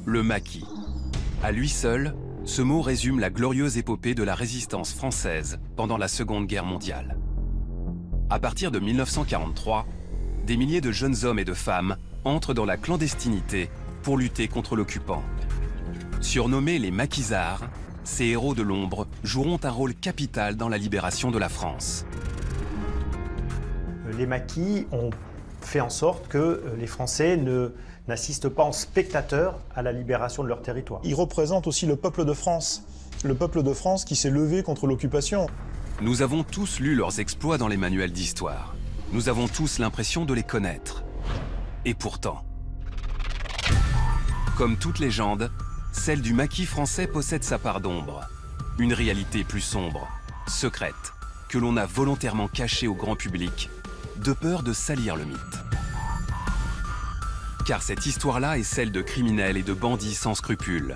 Le maquis. À lui seul, ce mot résume la glorieuse épopée de la résistance française pendant la Seconde Guerre mondiale. À partir de 1943, des milliers de jeunes hommes et de femmes entrent dans la clandestinité pour lutter contre l'occupant. Surnommés les maquisards, ces héros de l'ombre joueront un rôle capital dans la libération de la France. Les maquis ont fait en sorte que les Français n'assistent pas en spectateurs à la libération de leur territoire. Ils représentent aussi le peuple de France qui s'est levé contre l'occupation. Nous avons tous lu leurs exploits dans les manuels d'histoire. Nous avons tous l'impression de les connaître. Et pourtant, comme toute légende, celle du maquis français possède sa part d'ombre. Une réalité plus sombre, secrète, que l'on a volontairement cachée au grand public, de peur de salir le mythe. Car cette histoire-là est celle de criminels et de bandits sans scrupules.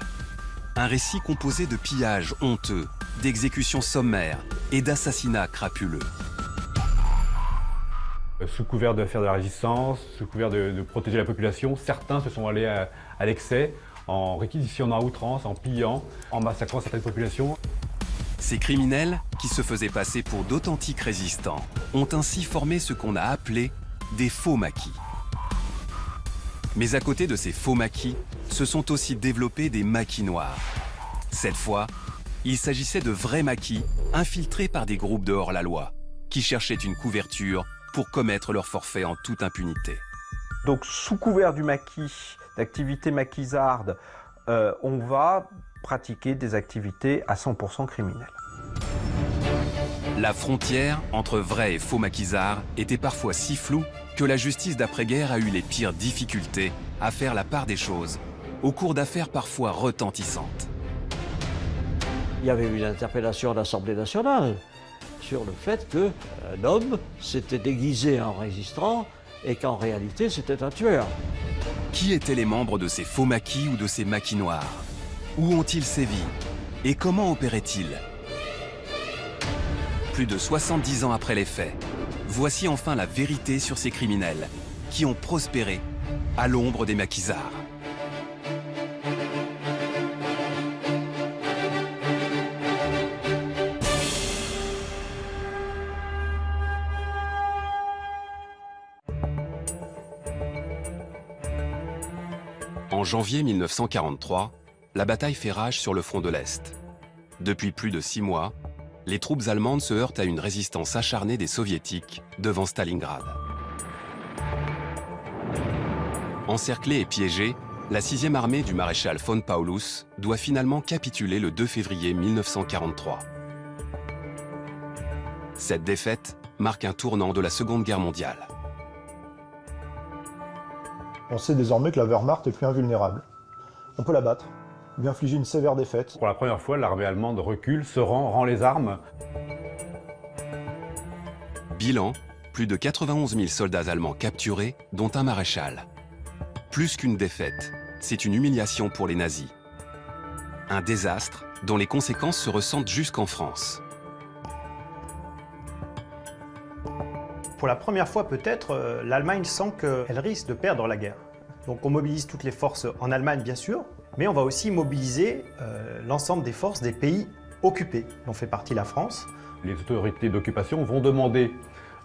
Un récit composé de pillages honteux, d'exécutions sommaires et d'assassinats crapuleux. Sous couvert de faire de la résistance, sous couvert de protéger la population, certains se sont allés à l'excès en réquisitionnant à outrance, en pillant, en massacrant certaines populations. Ces criminels, qui se faisaient passer pour d'authentiques résistants, ont ainsi formé ce qu'on a appelé des faux maquis. Mais à côté de ces faux maquis, se sont aussi développés des maquis noirs. Cette fois, il s'agissait de vrais maquis infiltrés par des groupes de hors-la-loi, qui cherchaient une couverture pour commettre leur forfait en toute impunité. Donc sous couvert du maquis, d'activités maquisardes, on va pratiquer des activités à 100% criminelles. La frontière entre vrais et faux maquisards était parfois si floue que la justice d'après-guerre a eu les pires difficultés à faire la part des choses, au cours d'affaires parfois retentissantes. Il y avait eu une interpellation à l'Assemblée nationale sur le fait qu'un homme s'était déguisé en résistant et qu'en réalité c'était un tueur. Qui étaient les membres de ces faux maquis ou de ces maquis noirs? Où ont-ils sévi? Et comment opéraient-ils? Plus de 70 ans après les faits, voici enfin la vérité sur ces criminels qui ont prospéré à l'ombre des maquisards. En janvier 1943, la bataille fait rage sur le front de l'Est. Depuis plus de 6 mois, les troupes allemandes se heurtent à une résistance acharnée des soviétiques devant Stalingrad. Encerclée et piégée, la 6e armée du maréchal von Paulus doit finalement capituler le 2 février 1943. Cette défaite marque un tournant de la Seconde Guerre mondiale. On sait désormais que la Wehrmacht est plus invulnérable. On peut la battre, lui infliger une sévère défaite. Pour la première fois, l'armée allemande recule, se rend les armes. Bilan, plus de 91 000 soldats allemands capturés, dont un maréchal. Plus qu'une défaite, c'est une humiliation pour les nazis. Un désastre dont les conséquences se ressentent jusqu'en France. Pour la première fois peut-être, l'Allemagne sent qu'elle risque de perdre la guerre. Donc on mobilise toutes les forces en Allemagne bien sûr, mais on va aussi mobiliser l'ensemble des forces des pays occupés, dont fait partie la France. Les autorités d'occupation vont demander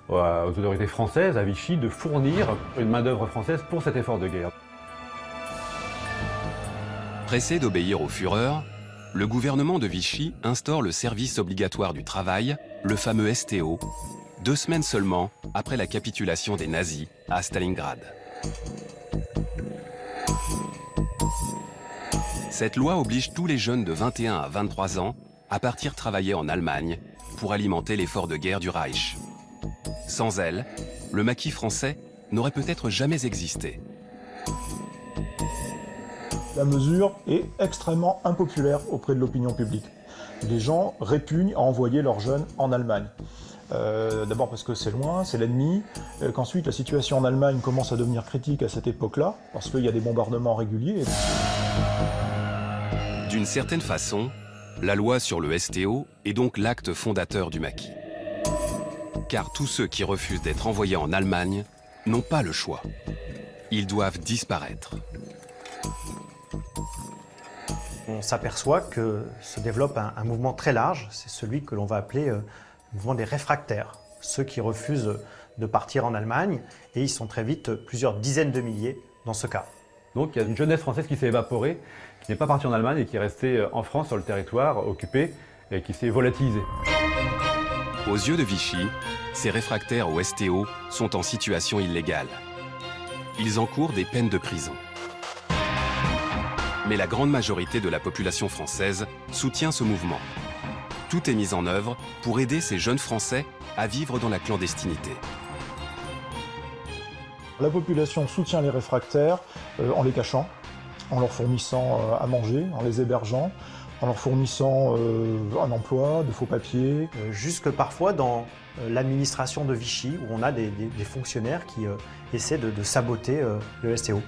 aux autorités françaises, à Vichy, de fournir une main-d'œuvre française pour cet effort de guerre. Pressé d'obéir au Führer, le gouvernement de Vichy instaure le service obligatoire du travail, le fameux STO, 2 semaines seulement après la capitulation des nazis à Stalingrad. Cette loi oblige tous les jeunes de 21 à 23 ans à partir travailler en Allemagne pour alimenter l'effort de guerre du Reich. Sans elle, le maquis français n'aurait peut-être jamais existé. La mesure est extrêmement impopulaire auprès de l'opinion publique. Les gens répugnent à envoyer leurs jeunes en Allemagne. D'abord parce que c'est loin, c'est l'ennemi, qu'ensuite la situation en Allemagne commence à devenir critique à cette époque-là, parce qu'il y a des bombardements réguliers. D'une certaine façon, la loi sur le STO est donc l'acte fondateur du maquis. Car tous ceux qui refusent d'être envoyés en Allemagne n'ont pas le choix. Ils doivent disparaître. on s'aperçoit que se développe un mouvement très large, c'est celui que l'on va appeler le mouvement des réfractaires, ceux qui refusent de partir en Allemagne, et ils sont très vite plusieurs dizaines de milliers dans ce cas. Donc il y a une jeunesse française qui s'est évaporée, qui n'est pas partie en Allemagne et qui est restée en France sur le territoire occupé et qui s'est volatilisée. Aux yeux de Vichy, ces réfractaires au STO sont en situation illégale. Ils encourent des peines de prison. Mais la grande majorité de la population française soutient ce mouvement. Tout est mis en œuvre pour aider ces jeunes Français à vivre dans la clandestinité. La population soutient les réfractaires en les cachant, en leur fournissant à manger, en les hébergeant, en leur fournissant un emploi, de faux papiers. Jusque parfois dans l'administration de Vichy, où on a des fonctionnaires qui essaient de saboter le STO.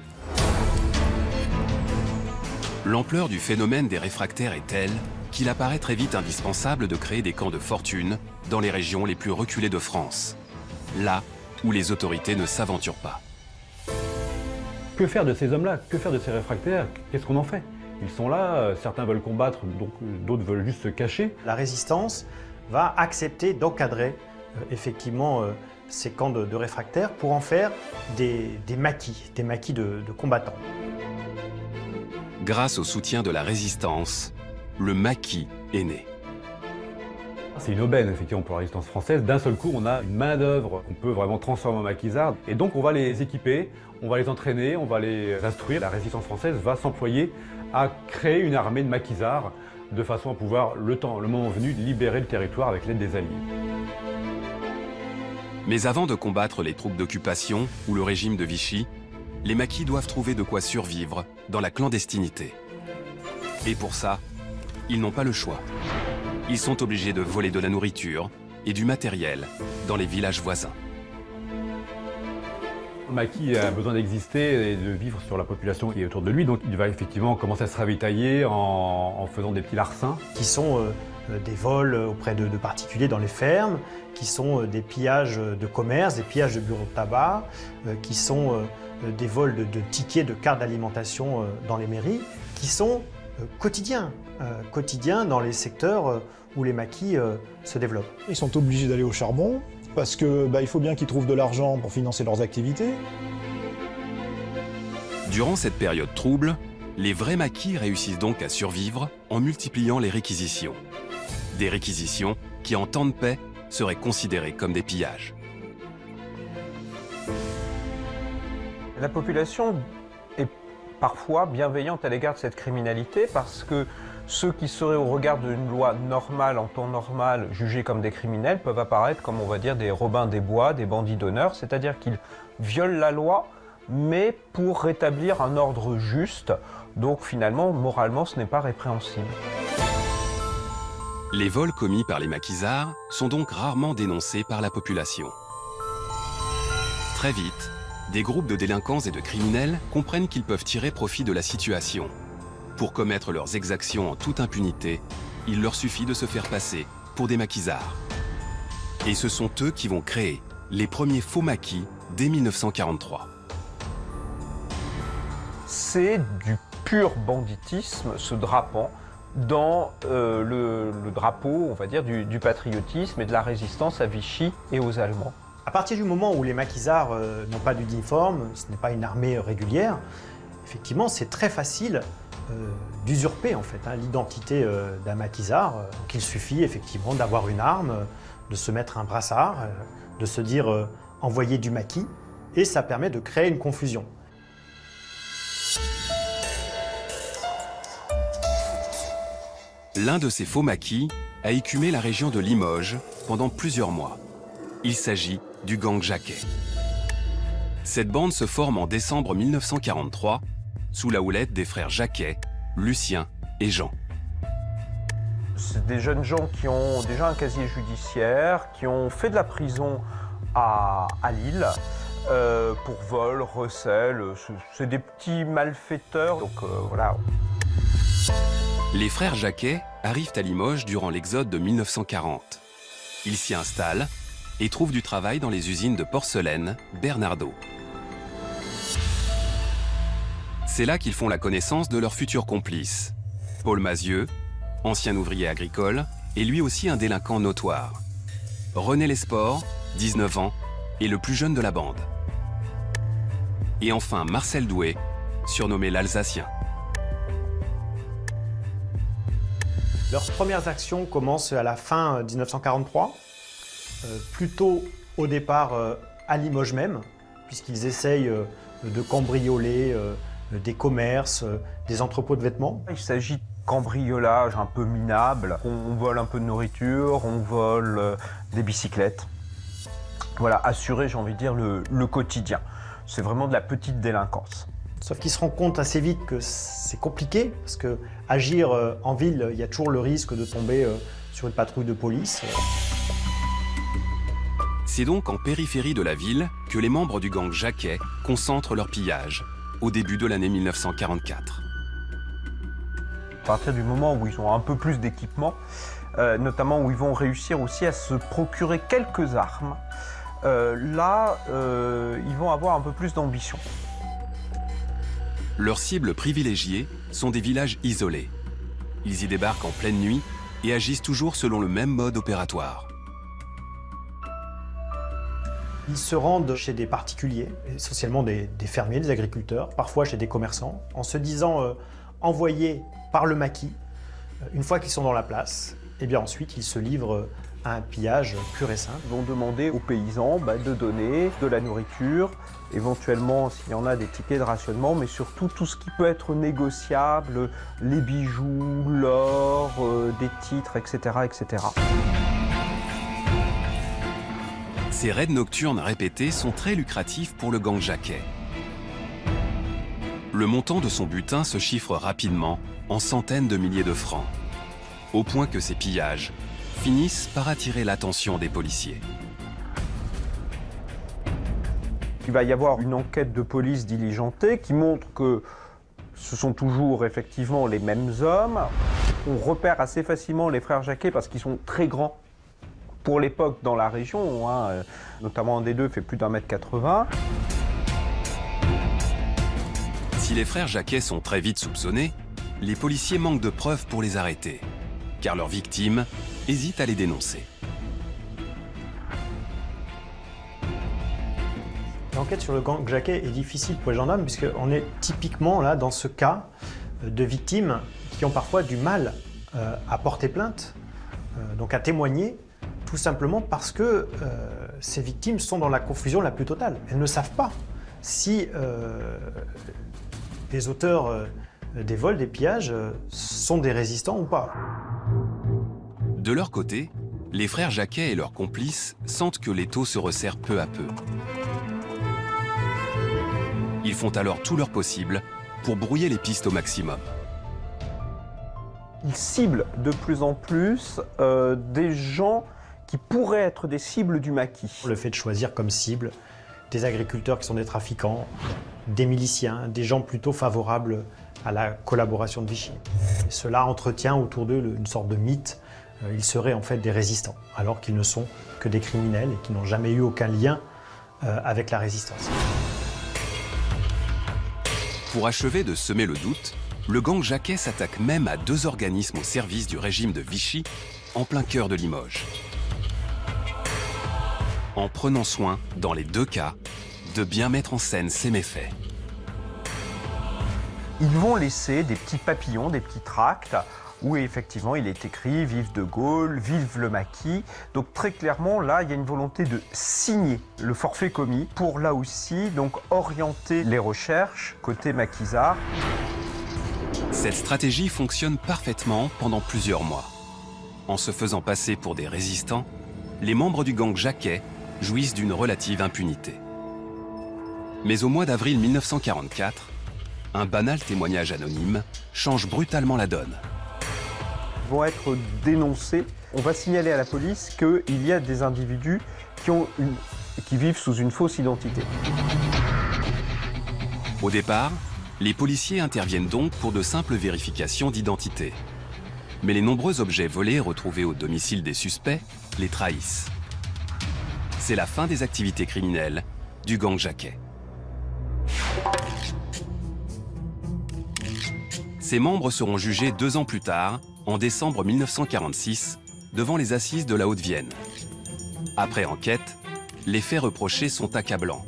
L'ampleur du phénomène des réfractaires est telle qu'il apparaît très vite indispensable de créer des camps de fortune dans les régions les plus reculées de France, là où les autorités ne s'aventurent pas. Que faire de ces hommes-là? Que faire de ces réfractaires? Qu'est-ce qu'on en fait? Ils sont là, certains veulent combattre, d'autres veulent juste se cacher. La résistance va accepter d'encadrer effectivement ces camps de réfractaires pour en faire des maquis de combattants. Grâce au soutien de la résistance, le maquis est né. C'est une aubaine, effectivement, pour la résistance française. D'un seul coup, on a une main-d'œuvre qu'on peut vraiment transformer en maquisards. Et donc, on va les équiper, on va les entraîner, on va les instruire. La résistance française va s'employer à créer une armée de maquisards de façon à pouvoir, le moment venu, libérer le territoire avec l'aide des Alliés. Mais avant de combattre les troupes d'occupation ou le régime de Vichy, les maquis doivent trouver de quoi survivre dans la clandestinité. Et pour ça, ils n'ont pas le choix. Ils sont obligés de voler de la nourriture et du matériel dans les villages voisins. Le maquis a besoin d'exister et de vivre sur la population qui est autour de lui, donc il va effectivement commencer à se ravitailler en faisant des petits larcins. Qui sont des vols auprès de particuliers dans les fermes, qui sont des pillages de commerce, des pillages de bureaux de tabac, qui sont des vols de tickets de cartes d'alimentation dans les mairies, qui sont quotidiens dans les secteurs où les maquis se développent. Ils sont obligés d'aller au charbon parce que il faut bien qu'ils trouvent de l'argent pour financer leurs activités. Durant cette période trouble, les vrais maquis réussissent donc à survivre en multipliant les réquisitions. Des réquisitions qui, en temps de paix, seraient considérées comme des pillages. La population est parfois bienveillante à l'égard de cette criminalité parce que ceux qui seraient au regard d'une loi normale, en temps normal, jugés comme des criminels, peuvent apparaître comme, on va dire, des Robins des Bois, des bandits d'honneur, c'est-à-dire qu'ils violent la loi, mais pour rétablir un ordre juste. Donc finalement, moralement, ce n'est pas répréhensible. Les vols commis par les maquisards sont donc rarement dénoncés par la population. Très vite, des groupes de délinquants et de criminels comprennent qu'ils peuvent tirer profit de la situation. Pour commettre leurs exactions en toute impunité, il leur suffit de se faire passer pour des maquisards. Et ce sont eux qui vont créer les premiers faux maquis dès 1943. C'est du pur banditisme, ce drapant, dans le drapeau, on va dire, du patriotisme et de la résistance à Vichy et aux Allemands. À partir du moment où les maquisards n'ont pas d'uniforme, ce n'est pas une armée régulière, effectivement, c'est très facile d'usurper en fait l'identité d'un maquisard. Donc il suffit effectivement d'avoir une arme, de se mettre un brassard, de se dire envoyer du maquis, et ça permet de créer une confusion. L'un de ces faux maquis a écumé la région de Limoges pendant plusieurs mois. Il s'agit du gang Jacquet. Cette bande se forme en décembre 1943 sous la houlette des frères Jacquet, Lucien et Jean. C'est des jeunes gens qui ont déjà un casier judiciaire, qui ont fait de la prison à Lille pour vol, recel. C'est des petits malfaiteurs. Donc voilà. Les frères Jacquet arrivent à Limoges durant l'exode de 1940. Ils s'y installent et trouvent du travail dans les usines de porcelaine Bernardaud. C'est là qu'ils font la connaissance de leur futur complice, Paul Mazieux, ancien ouvrier agricole, est lui aussi un délinquant notoire. René Lesport, 19 ans, est le plus jeune de la bande. Et enfin Marcel Doué, surnommé l'Alsacien. Leurs premières actions commencent à la fin 1943, plutôt au départ à Limoges même, puisqu'ils essayent de cambrioler des commerces, des entrepôts de vêtements. Il s'agit de cambriolage un peu minable. On vole un peu de nourriture, on vole des bicyclettes. Voilà, assurer, j'ai envie de dire, le quotidien. C'est vraiment de la petite délinquance. Sauf qu'ils se rendent compte assez vite que c'est compliqué, parce que agir en ville, il y a toujours le risque de tomber sur une patrouille de police. C'est donc en périphérie de la ville que les membres du gang Jacquet concentrent leur pillage, au début de l'année 1944. À partir du moment où ils ont un peu plus d'équipement, notamment où ils vont réussir aussi à se procurer quelques armes, ils vont avoir un peu plus d'ambition. Leurs cibles privilégiées sont des villages isolés. Ils y débarquent en pleine nuit et agissent toujours selon le même mode opératoire. Ils se rendent chez des particuliers, essentiellement des fermiers, des agriculteurs, parfois chez des commerçants, en se disant envoyés par le maquis. Une fois qu'ils sont dans la place, et bien ensuite ils se livrent à un pillage pur et simple. Ils vont demander aux paysans de donner de la nourriture, éventuellement s'il y en a des tickets de rationnement, mais surtout tout ce qui peut être négociable, les bijoux, l'or, des titres, etc., etc. Ces raids nocturnes répétés sont très lucratifs pour le gang Jacquet. Le montant de son butin se chiffre rapidement en centaines de milliers de francs, au point que ces pillages finissent par attirer l'attention des policiers. Il va y avoir une enquête de police diligentée qui montre que ce sont toujours effectivement les mêmes hommes. On repère assez facilement les frères Jacquet parce qu'ils sont très grands pour l'époque dans la région, notamment un des deux fait plus d'1,80 m. Si les frères Jacquet sont très vite soupçonnés, les policiers manquent de preuves pour les arrêter, car leurs victimes hésitent à les dénoncer. L'enquête sur le gang Jacquet est difficile pour les gendarmes puisqu'on est typiquement là dans ce cas de victimes qui ont parfois du mal à porter plainte, donc à témoigner, tout simplement parce que ces victimes sont dans la confusion la plus totale. Elles ne savent pas si les auteurs des vols, des pillages sont des résistants ou pas. De leur côté, les frères Jacquet et leurs complices sentent que l'étau se resserre peu à peu. Ils font alors tout leur possible pour brouiller les pistes au maximum. Ils ciblent de plus en plus des gens qui pourraient être des cibles du maquis. Le fait de choisir comme cible des agriculteurs qui sont des trafiquants, des miliciens, des gens plutôt favorables à la collaboration de Vichy. Et cela entretient autour d'eux une sorte de mythe. Ils seraient en fait des résistants, alors qu'ils ne sont que des criminels et qui n'ont jamais eu aucun lien avec la résistance. Pour achever de semer le doute, le gang Jacquet s'attaque même à 2 organismes au service du régime de Vichy, en plein cœur de Limoges. En prenant soin, dans les 2 cas, de bien mettre en scène ces méfaits. Ils vont laisser des petits papillons, des petits tracts, où effectivement il est écrit « Vive de Gaulle »,« Vive le maquis ». Donc très clairement, là, il y a une volonté de signer le forfait commis pour là aussi donc orienter les recherches côté maquisard. Cette stratégie fonctionne parfaitement pendant plusieurs mois. En se faisant passer pour des résistants, les membres du gang Jacquet jouissent d'une relative impunité. Mais au mois d'avril 1944, un banal témoignage anonyme change brutalement la donne. Ils vont être dénoncés. On va signaler à la police qu'il y a des individus qui vivent sous une fausse identité. Au départ, les policiers interviennent donc pour de simples vérifications d'identité. Mais les nombreux objets volés retrouvés au domicile des suspects les trahissent. C'est la fin des activités criminelles du gang Jacquet. Ses membres seront jugés 2 ans plus tard, en décembre 1946, devant les assises de la Haute-Vienne. Après enquête, les faits reprochés sont accablants.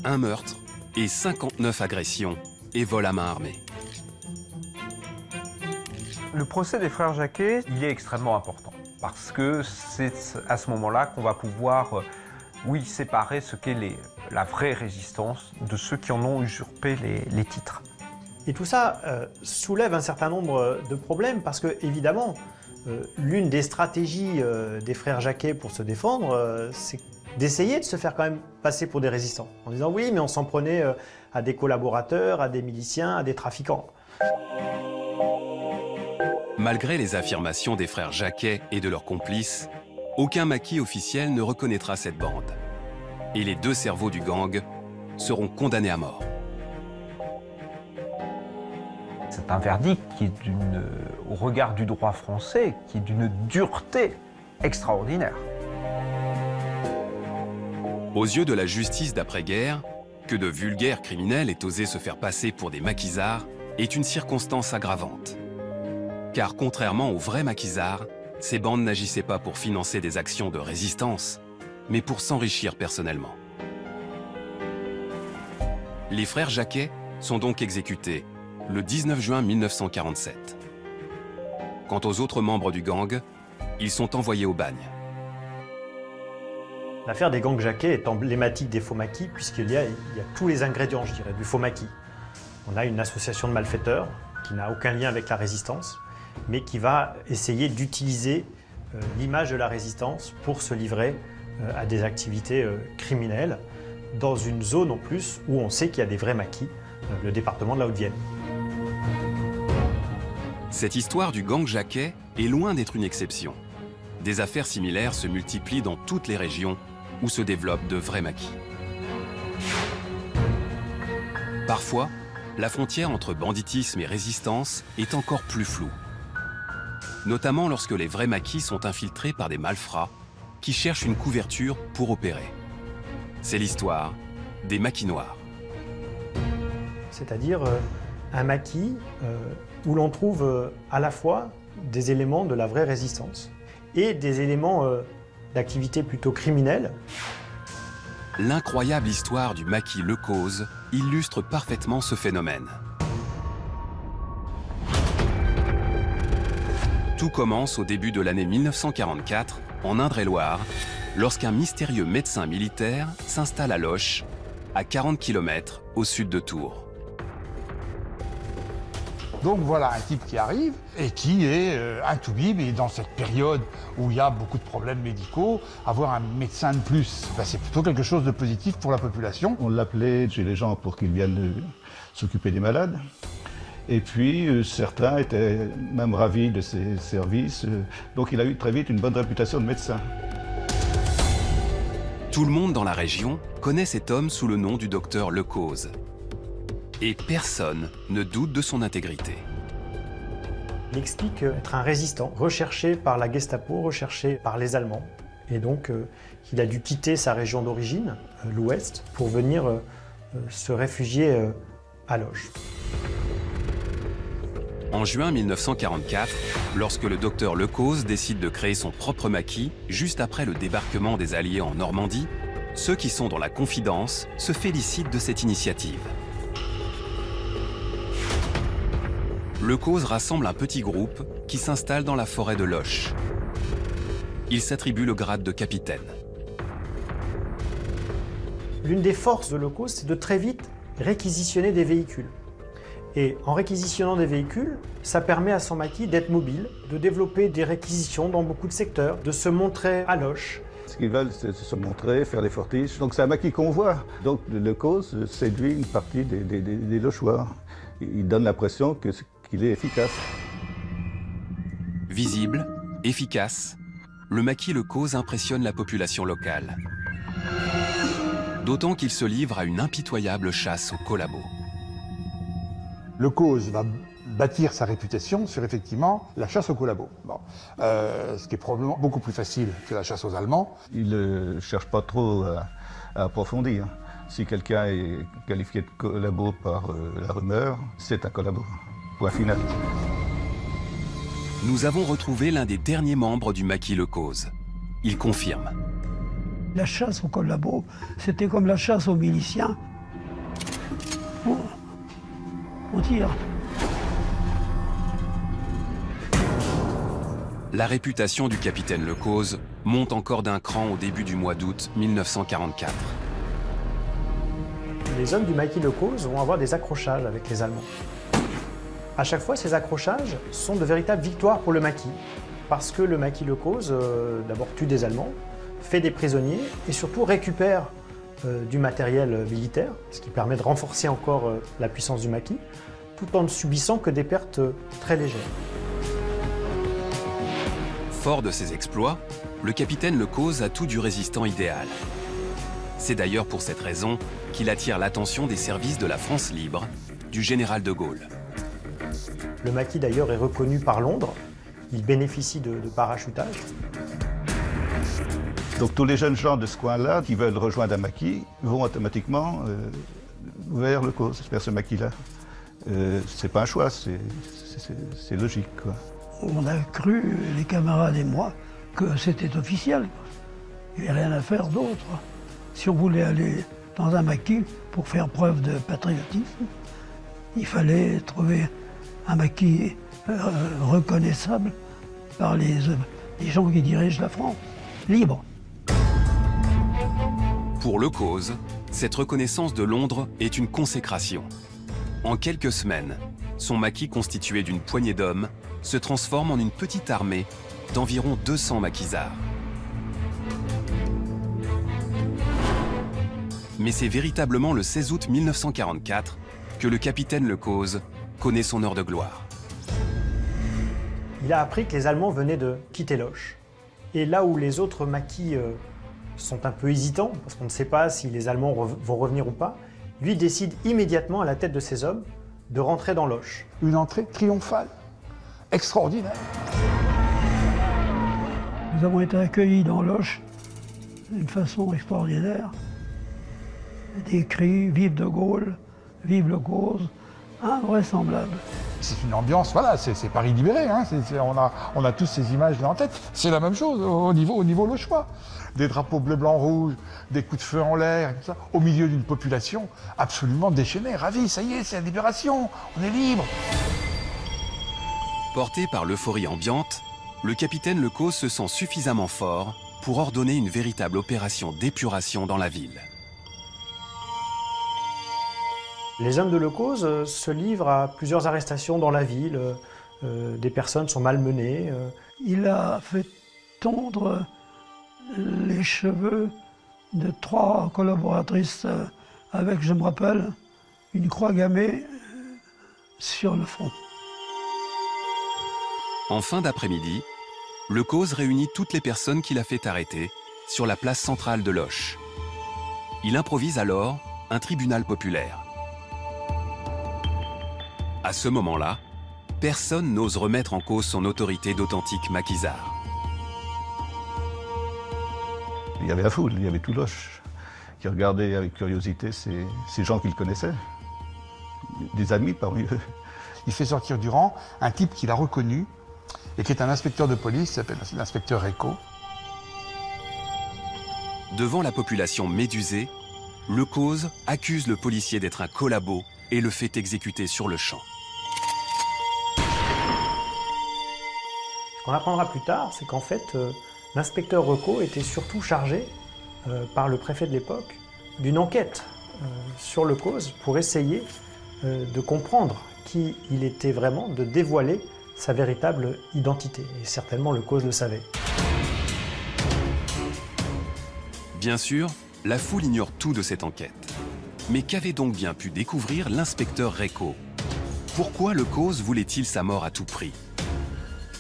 1 meurtre et 59 agressions et vol à main armée. Le procès des frères Jacquet, il est extrêmement important parce que c'est à ce moment-là qu'on va pouvoir, oui, séparer ce qu'est la vraie résistance de ceux qui en ont usurpé les titres. Et tout ça soulève un certain nombre de problèmes parce que, évidemment, l'une des stratégies des frères Jacquet pour se défendre, c'est d'essayer de se faire quand même passer pour des résistants. En disant oui, mais on s'en prenait à des collaborateurs, à des miliciens, à des trafiquants. Malgré les affirmations des frères Jacquet et de leurs complices, aucun maquis officiel ne reconnaîtra cette bande. Et les 2 cerveaux du gang seront condamnés à mort. C'est un verdict qui est au regard du droit français, qui est d'une dureté extraordinaire. Aux yeux de la justice d'après-guerre, que de vulgaires criminels aient osé se faire passer pour des maquisards est une circonstance aggravante. Car contrairement aux vrais maquisards, ces bandes n'agissaient pas pour financer des actions de résistance, mais pour s'enrichir personnellement. Les frères Jacquet sont donc exécutés le 19 juin 1947. Quant aux autres membres du gang, ils sont envoyés au bagne. L'affaire des gangs Jacquet est emblématique des faux maquis puisqu'il y a tous les ingrédients, je dirais, du faux maquis. On a une association de malfaiteurs qui n'a aucun lien avec la résistance, mais qui va essayer d'utiliser l'image de la résistance pour se livrer à des activités criminelles dans une zone en plus où on sait qu'il y a des vrais maquis, le département de la Haute-Vienne. Cette histoire du gang Jacquet est loin d'être une exception. Des affaires similaires se multiplient dans toutes les régions où se développent de vrais maquis. Parfois, la frontière entre banditisme et résistance est encore plus floue. Notamment lorsque les vrais maquis sont infiltrés par des malfrats qui cherchent une couverture pour opérer. C'est l'histoire des maquis noirs. C'est-à-dire un maquis où l'on trouve à la fois des éléments de la vraie résistance et des éléments d'activité plutôt criminelle. L'incroyable histoire du maquis Lecause illustre parfaitement ce phénomène. Tout commence au début de l'année 1944, en Indre-et-Loire, lorsqu'un mystérieux médecin militaire s'installe à Loches, à 40 km au sud de Tours. Donc voilà un type qui arrive et qui est un toubib, et dans cette période où il y a beaucoup de problèmes médicaux, avoir un médecin de plus, c'est plutôt quelque chose de positif pour la population. On l'appelait chez les gens pour qu'ils viennent s'occuper des malades. Et puis certains étaient même ravis de ses services, donc il a eu très vite une bonne réputation de médecin. Tout le monde dans la région connaît cet homme sous le nom du docteur Lecause. Et personne ne doute de son intégrité. Il explique être un résistant, recherché par la Gestapo, recherché par les Allemands. Et donc, il a dû quitter sa région d'origine, l'Ouest, pour venir se réfugier à Loches. En juin 1944, lorsque le docteur Lecause décide de créer son propre maquis, juste après le débarquement des Alliés en Normandie, ceux qui sont dans la confidence se félicitent de cette initiative. Lecause rassemble un petit groupe qui s'installe dans la forêt de Loches. Il s'attribue le grade de capitaine. L'une des forces de Lecause, c'est de très vite réquisitionner des véhicules. Et en réquisitionnant des véhicules, ça permet à son maquis d'être mobile, de développer des réquisitions dans beaucoup de secteurs, de se montrer à Loches. Ce qu'ils veulent, c'est se montrer, faire des fortiches. Donc c'est un maquis qu'on voit. Donc Lecause séduit une partie des Lochois. Il donne l'impression qu'il est efficace. Visible, efficace, le maquis Lecause impressionne la population locale. D'autant qu'il se livre à une impitoyable chasse aux collabos. Lecause va bâtir sa réputation sur effectivement la chasse aux collabos. Bon. Ce qui est probablement beaucoup plus facile que la chasse aux Allemands. Il ne cherche pas trop à approfondir. Si quelqu'un est qualifié de collabo par la rumeur, c'est un collabo. Point final. Nous avons retrouvé l'un des derniers membres du maquis Lecause. Il confirme. La chasse aux collabos, c'était comme la chasse aux miliciens. On tire. La réputation du capitaine Lecause monte encore d'un cran au début du mois d'août 1944. Les hommes du maquis Lecause vont avoir des accrochages avec les Allemands. À chaque fois, ces accrochages sont de véritables victoires pour le maquis, parce que le maquis Lecause, d'abord tue des Allemands, fait des prisonniers et surtout récupère du matériel militaire, ce qui permet de renforcer encore la puissance du maquis, tout en ne subissant que des pertes très légères. Fort de ses exploits, le capitaine Lecause a tout du résistant idéal. C'est d'ailleurs pour cette raison qu'il attire l'attention des services de la France libre, du général de Gaulle. Le maquis d'ailleurs est reconnu par Londres, il bénéficie de parachutage. Donc tous les jeunes gens de ce coin-là qui veulent rejoindre un maquis vont automatiquement vers Lecause, vers ce maquis-là. C'est pas un choix, c'est logique, quoi. On a cru, les camarades et moi, que c'était officiel. Il n'y avait rien à faire d'autre. Si on voulait aller dans un maquis pour faire preuve de patriotisme, il fallait trouver un maquis reconnaissable par les gens qui dirigent la France, libre. Pour Lecause, cette reconnaissance de Londres est une consécration. En quelques semaines, son maquis constitué d'une poignée d'hommes se transforme en une petite armée d'environ 200 maquisards. Mais c'est véritablement le 16 août 1944 que le capitaine Lecause connaît son heure de gloire. Il a appris que les Allemands venaient de quitter Loches. Et là où les autres maquis sont un peu hésitants, parce qu'on ne sait pas si les Allemands vont revenir ou pas, lui décide immédiatement, à la tête de ses hommes, de rentrer dans Loches. Une entrée triomphale, extraordinaire. Nous avons été accueillis dans Loches d'une façon extraordinaire. Des cris, vive de Gaulle, vive Lecause, invraisemblable. C'est une ambiance, voilà, c'est Paris libéré, hein, on a tous ces images-là en tête. C'est la même chose au niveau lochois. Des drapeaux bleu, blanc, rouge, des coups de feu en l'air, et tout ça, au milieu d'une population absolument déchaînée, ravie, ça y est, c'est la libération, on est libre. Porté par l'euphorie ambiante, le capitaine Lecause se sent suffisamment fort pour ordonner une véritable opération d'épuration dans la ville. Les hommes de Lecause se livrent à plusieurs arrestations dans la ville. Des personnes sont malmenées. Il a fait tondre les cheveux de 3 collaboratrices avec, je me rappelle, une croix gammée sur le front. En fin d'après-midi, Lecause réunit toutes les personnes qu'il a fait arrêter sur la place centrale de Loches. Il improvise alors un tribunal populaire. À ce moment-là, personne n'ose remettre en cause son autorité d'authentique maquisard. Il y avait la foule, il y avait tout Loches qui regardait avec curiosité ces gens qu'il connaissait, des amis parmi eux. Il fait sortir du rang un type qu'il a reconnu et qui est un inspecteur de police, qui s'appelle l'inspecteur Réco. Devant la population médusée, Lecause accuse le policier d'être un collabo et le fait exécuter sur le champ. Ce qu'on apprendra plus tard, c'est qu'en fait, l'inspecteur Réco était surtout chargé par le préfet de l'époque d'une enquête sur Lecause pour essayer de comprendre qui il était vraiment, de dévoiler sa véritable identité. Et certainement Lecause le savait. Bien sûr, la foule ignore tout de cette enquête. Mais qu'avait donc bien pu découvrir l'inspecteur Réco? Pourquoi Lecause voulait-il sa mort à tout prix?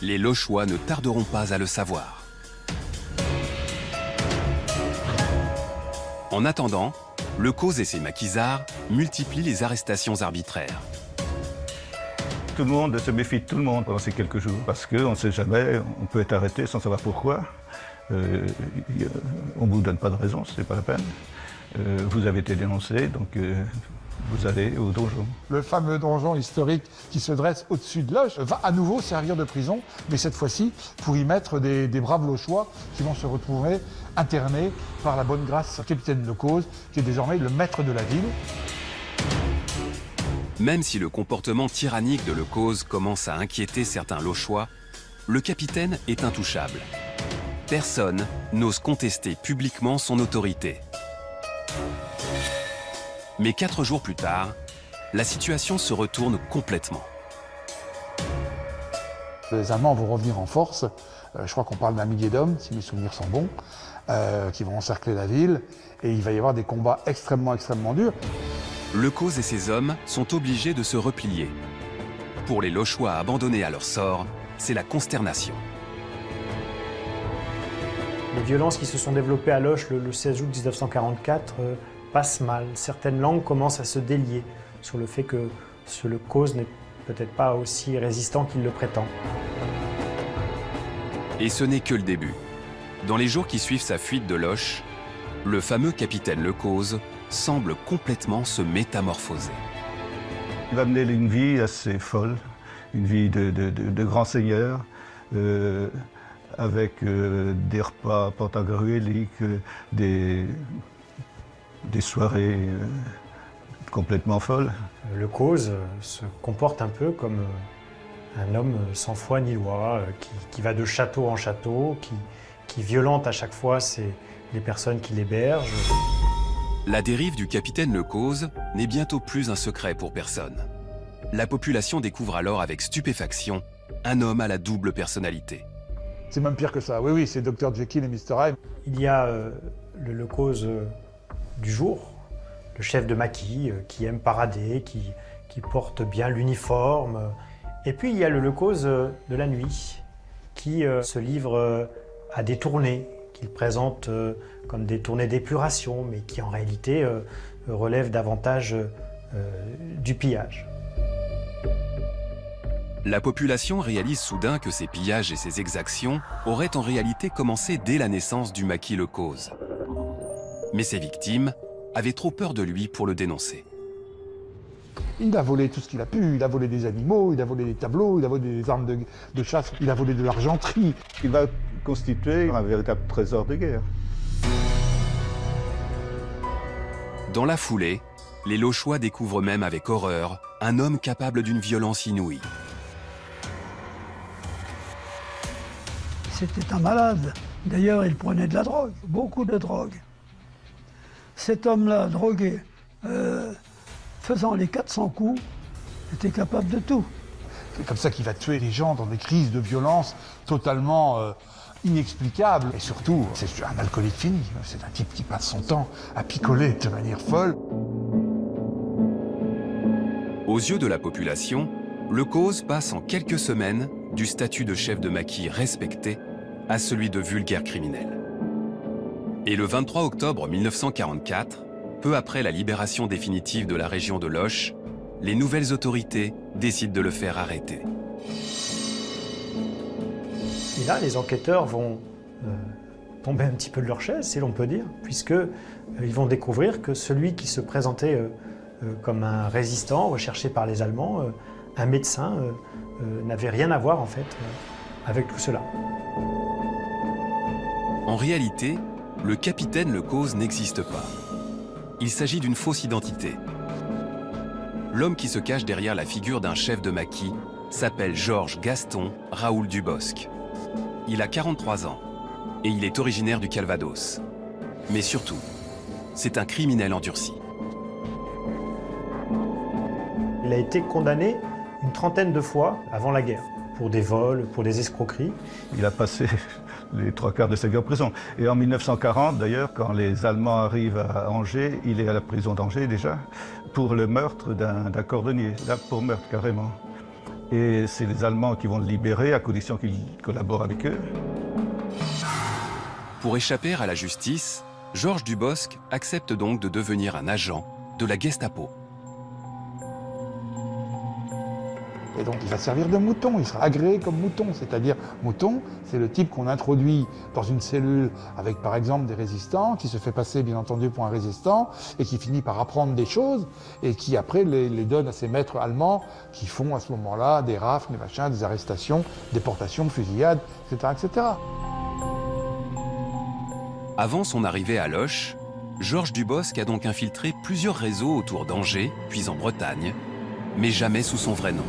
Les Lochois ne tarderont pas à le savoir. En attendant, Lecause et ses maquisards multiplient les arrestations arbitraires. Tout le monde se méfie de tout le monde pendant ces quelques jours, parce qu'on ne sait jamais, on peut être arrêté sans savoir pourquoi. On ne vous donne pas de raison, ce n'est pas la peine. Vous avez été dénoncé, donc Vous allez au donjon. Le fameux donjon historique qui se dresse au-dessus de Loches va à nouveau servir de prison, mais cette fois-ci pour y mettre des braves Lochois qui vont se retrouver internés par la bonne grâce capitaine Lecause, qui est désormais le maître de la ville. Même si le comportement tyrannique de Lecause commence à inquiéter certains Lochois, le capitaine est intouchable. Personne n'ose contester publiquement son autorité. Mais 4 jours plus tard, la situation se retourne complètement. Les Allemands vont revenir en force, je crois qu'on parle d'1 millier d'hommes, si mes souvenirs sont bons, qui vont encercler la ville, et il va y avoir des combats extrêmement durs. Lecause et ses hommes sont obligés de se replier. Pour les Lochois abandonnés à leur sort, c'est la consternation. Les violences qui se sont développées à Loches le 16 août 1944 passent mal. Certaines langues commencent à se délier sur le fait que ce Lecause n'est peut-être pas aussi résistant qu'il le prétend. Et ce n'est que le début. Dans les jours qui suivent sa fuite de Loches, le fameux capitaine Lecause semble complètement se métamorphoser. Il va mener une vie assez folle, une vie de grand seigneur, avec des repas pantagruéliques, des soirées complètement folles. Lecause se comporte un peu comme un homme sans foi ni loi, qui va de château en château, qui violente à chaque fois les personnes qui l'hébergent. La dérive du capitaine Lecause n'est bientôt plus un secret pour personne. La population découvre alors avec stupéfaction un homme à la double personnalité. C'est même pire que ça, oui, c'est Dr Jekyll et Mr Hyde. Il y a le Lecause du jour, le chef de maquis, qui aime parader, qui porte bien l'uniforme. Et puis il y a le Lecause de la nuit, qui se livre à des tournées, qu'il présente comme des tournées d'épuration, mais qui en réalité relèvent davantage du pillage. La population réalise soudain que ces pillages et ces exactions auraient en réalité commencé dès la naissance du maquis Lecause. Mais ses victimes avaient trop peur de lui pour le dénoncer. Il a volé tout ce qu'il a pu, il a volé des animaux, il a volé des tableaux, il a volé des armes de chasse, il a volé de l'argenterie. Il va constituer un véritable trésor de guerre. Dans la foulée, les Lochois découvrent même avec horreur un homme capable d'une violence inouïe. C'était un malade. D'ailleurs, il prenait de la drogue, beaucoup de drogue. Cet homme-là, drogué, faisant les 400 coups, était capable de tout. C'est comme ça qu'il va tuer les gens dans des crises de violence totalement inexplicables. Et surtout, c'est un alcoolique fini. C'est un type qui passe son temps à picoler de manière folle. Aux yeux de la population, Lecause passe en quelques semaines du statut de chef de maquis respecté à celui de vulgaire criminel. Et le 23 octobre 1944, peu après la libération définitive de la région de Loches, les nouvelles autorités décident de le faire arrêter. Et là, les enquêteurs vont tomber un petit peu de leur chaise, si l'on peut dire, puisqu'ils vont découvrir que celui qui se présentait comme un résistant recherché par les Allemands, un médecin, n'avait rien à voir en fait avec tout cela. En réalité, le capitaine Lecause n'existe pas. Il s'agit d'une fausse identité. L'homme qui se cache derrière la figure d'un chef de maquis s'appelle Georges Gaston Raoul Dubosc. Il a 43 ans et il est originaire du Calvados. Mais surtout, c'est un criminel endurci. Il a été condamné une trentaine de fois avant la guerre, pour des vols, pour des escroqueries. Il a passé les 3/4 de sa vie en prison. Et en 1940, d'ailleurs, quand les Allemands arrivent à Angers, il est à la prison d'Angers déjà, pour le meurtre d'un cordonnier, là pour meurtre carrément. Et c'est les Allemands qui vont le libérer à condition qu'il collabore avec eux. Pour échapper à la justice, Georges Dubosc accepte donc de devenir un agent de la Gestapo. Et donc il va servir de mouton, il sera agréé comme mouton, c'est-à-dire mouton, c'est le type qu'on introduit dans une cellule avec par exemple des résistants, qui se fait passer bien entendu pour un résistant, et qui finit par apprendre des choses, et qui après les donne à ses maîtres allemands, qui font à ce moment-là des rafles, des machins, des arrestations, déportations, fusillades, etc., etc. Avant son arrivée à Loches, Georges Dubosc a donc infiltré plusieurs réseaux autour d'Angers, puis en Bretagne, mais jamais sous son vrai nom.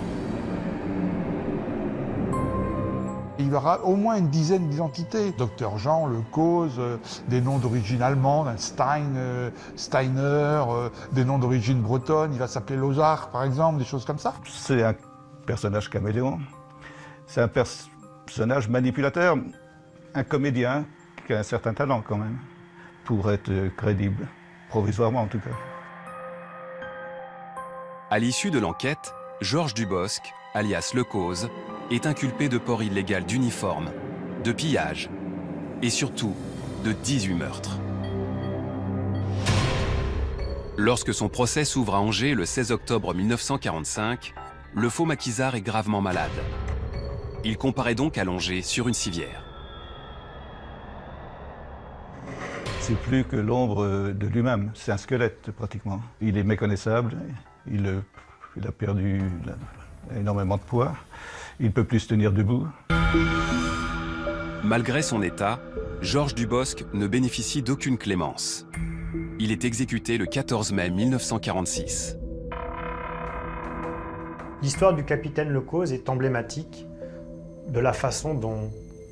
Il y aura au moins une dizaine d'identités. Docteur Jean, Le Cause, des noms d'origine allemande, un Steiner, des noms d'origine bretonne, il va s'appeler Lozard par exemple, des choses comme ça. C'est un personnage caméléon, c'est un personnage manipulateur, un comédien qui a un certain talent quand même, pour être crédible, provisoirement en tout cas. À l'issue de l'enquête, Georges Dubosc, alias Le Cause, est inculpé de port illégal d'uniforme, de pillage et surtout de 18 meurtres. Lorsque son procès s'ouvre à Angers le 16 octobre 1945, le faux maquisard est gravement malade. Il comparaît donc à Angers sur une civière. C'est plus que l'ombre de lui-même, c'est un squelette pratiquement. Il est méconnaissable, il a perdu énormément de poids, il ne peut plus se tenir debout. Malgré son état, Georges Dubosc ne bénéficie d'aucune clémence. Il est exécuté le 14 mai 1946. L'histoire du capitaine Le Cause est emblématique de la façon dont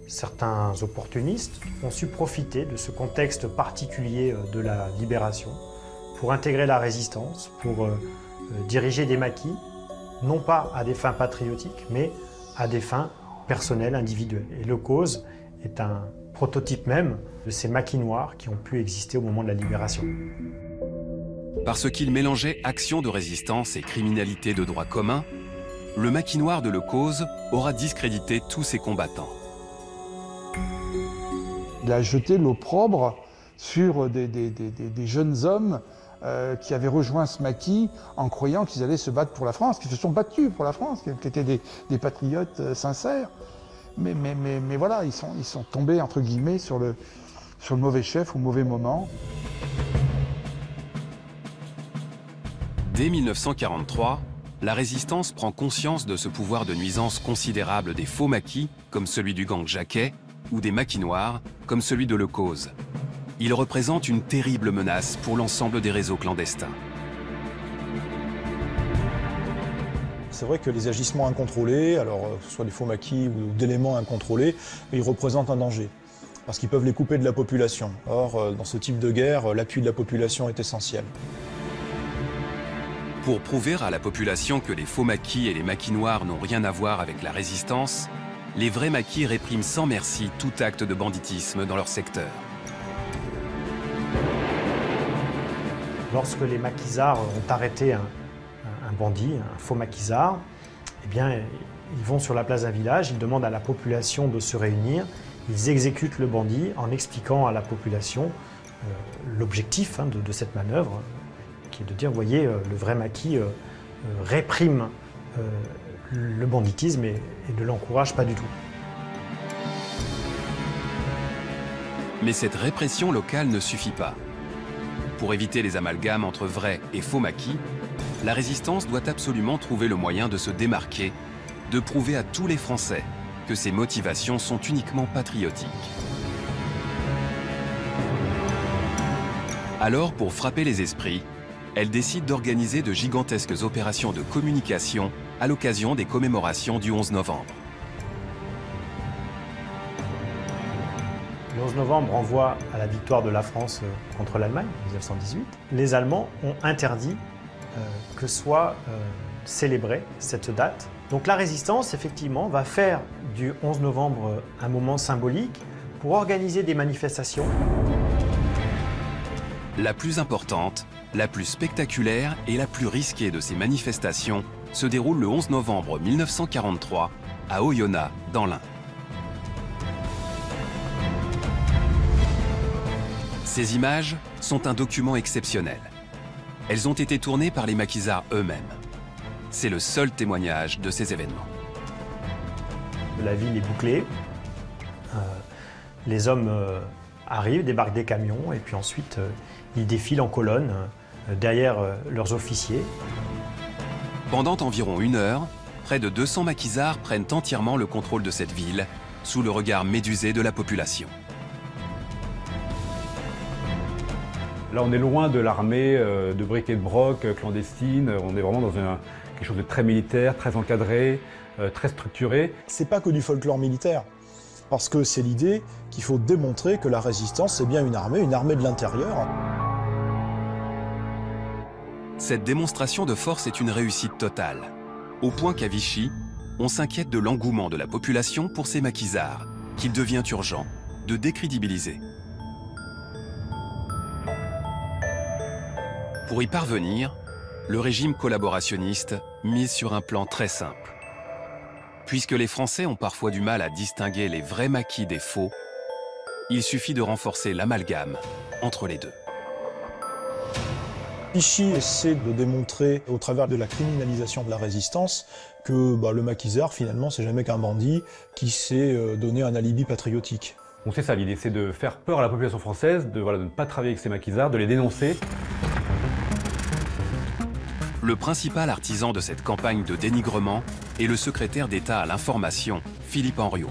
certains opportunistes ont su profiter de ce contexte particulier de la libération pour intégrer la résistance, pour diriger des maquis, non pas à des fins patriotiques, mais à des fins personnelles, individuelles. Et Le Cause est un prototype même de ces maquis noirs qui ont pu exister au moment de la libération. Parce qu'il mélangeait action de résistance et criminalité de droit commun, le maquis noir de Le Cause aura discrédité tous ses combattants. Il a jeté l'opprobre sur des jeunes hommes qui avaient rejoint ce maquis en croyant qu'ils allaient se battre pour la France, qui se sont battus pour la France, qui étaient des patriotes sincères. Mais voilà, ils sont tombés, entre guillemets, sur le mauvais chef au mauvais moment. Dès 1943, la résistance prend conscience de ce pouvoir de nuisance considérable des faux maquis, comme celui du gang Jacquet, ou des maquis noirs, comme celui de Le Cause. Ils représentent une terrible menace pour l'ensemble des réseaux clandestins. C'est vrai que les agissements incontrôlés, alors que ce soit des faux maquis ou d'éléments incontrôlés, ils représentent un danger, parce qu'ils peuvent les couper de la population. Or, dans ce type de guerre, l'appui de la population est essentiel. Pour prouver à la population que les faux maquis et les maquis noirs n'ont rien à voir avec la résistance, les vrais maquis répriment sans merci tout acte de banditisme dans leur secteur. Lorsque les maquisards ont arrêté un bandit, un faux maquisard, eh bien, ils vont sur la place d'un village, ils demandent à la population de se réunir, ils exécutent le bandit en expliquant à la population l'objectif de cette manœuvre, qui est de dire, vous voyez, le vrai maquis réprime le banditisme et ne l'encourage pas du tout. Mais cette répression locale ne suffit pas. Pour éviter les amalgames entre vrais et faux maquis, la résistance doit absolument trouver le moyen de se démarquer, de prouver à tous les Français que ses motivations sont uniquement patriotiques. Alors, pour frapper les esprits, elle décide d'organiser de gigantesques opérations de communication à l'occasion des commémorations du 11 novembre. Le 11 novembre renvoie à la victoire de la France contre l'Allemagne en 1918. Les Allemands ont interdit que soit célébrée cette date. Donc la résistance, effectivement, va faire du 11 novembre un moment symbolique pour organiser des manifestations. La plus importante, la plus spectaculaire et la plus risquée de ces manifestations se déroule le 11 novembre 1943 à Oyonnax, dans l'Ain. Ces images sont un document exceptionnel. Elles ont été tournées par les maquisards eux-mêmes. c'est le seul témoignage de ces événements. La ville est bouclée. Les hommes arrivent, débarquent des camions et puis ensuite ils défilent en colonne derrière leurs officiers. Pendant environ 1 heure, près de 200 maquisards prennent entièrement le contrôle de cette ville, sous le regard médusé de la population. Là, on est loin de l'armée de bric et de broc clandestine. On est vraiment dans quelque chose de très militaire, très encadré, très structuré. C'est pas que du folklore militaire, parce que c'est l'idée qu'il faut démontrer que la résistance, c'est bien une armée de l'intérieur. Cette démonstration de force est une réussite totale, au point qu'à Vichy, on s'inquiète de l'engouement de la population pour ces maquisards, qu'il devient urgent de décrédibiliser. Pour y parvenir, le régime collaborationniste mise sur un plan très simple. Puisque les Français ont parfois du mal à distinguer les vrais maquis des faux, il suffit de renforcer l'amalgame entre les deux. Vichy essaie de démontrer, au travers de la criminalisation de la résistance, que le maquisard, finalement, c'est jamais qu'un bandit qui s'est donné un alibi patriotique. Donc c'est ça l'idée, c'est de faire peur à la population française, de ne pas travailler avec ces maquisards, de les dénoncer. Le principal artisan de cette campagne de dénigrement est le secrétaire d'État à l'information, Philippe Henriot.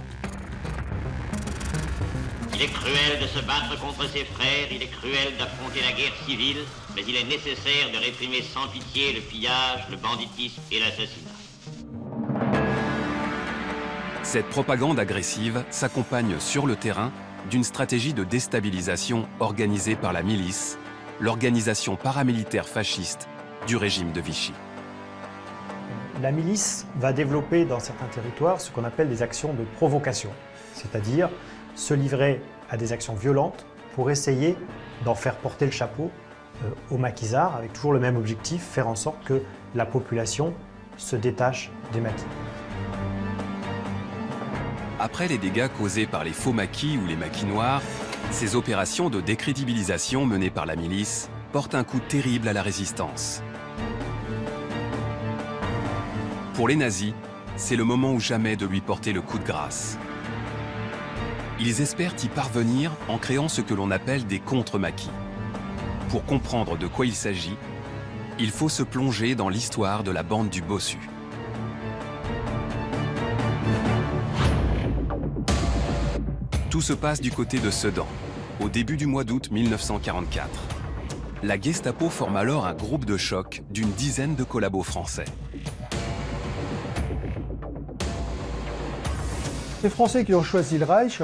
Il est cruel de se battre contre ses frères, il est cruel d'affronter la guerre civile, mais il est nécessaire de réprimer sans pitié le pillage, le banditisme et l'assassinat. Cette propagande agressive s'accompagne sur le terrain d'une stratégie de déstabilisation organisée par la milice, l'organisation paramilitaire fasciste du régime de Vichy. La milice va développer dans certains territoires ce qu'on appelle des actions de provocation, c'est-à-dire se livrer à des actions violentes pour essayer d'en faire porter le chapeau aux maquisards, avec toujours le même objectif, faire en sorte que la population se détache des maquis. Après les dégâts causés par les faux maquis ou les maquis noirs, ces opérations de décrédibilisation menées par la milice portent un coup terrible à la résistance. Pour les nazis, c'est le moment ou jamais de lui porter le coup de grâce. Ils espèrent y parvenir en créant ce que l'on appelle des contre-maquis. Pour comprendre de quoi il s'agit, il faut se plonger dans l'histoire de la bande du Bossu. Tout se passe du côté de Sedan, au début du mois d'août 1944. La Gestapo forme alors un groupe de choc d'une dizaine de collabos français. Les Français qui ont choisi le Reich